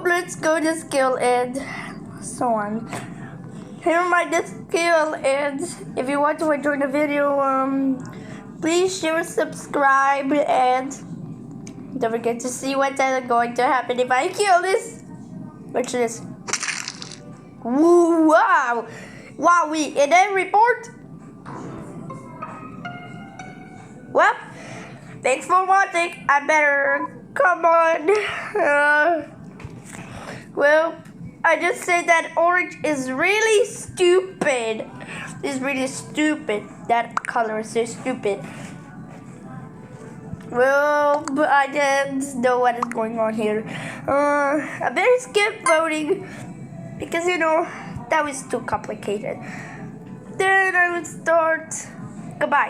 let's go to skill and so on. Here my skill, and if you want to enjoy the video, please share, subscribe, and don't forget to see what's going to happen if I kill this. Watch this. Woo, wow! Wowie! And then report. Well, thanks for watching. I better come on. Well, I just said that orange is really stupid. It's really stupid. That color is so stupid. Well, but I didn't know what is going on here. I better skip voting because that was too complicated. Then I would start. Goodbye.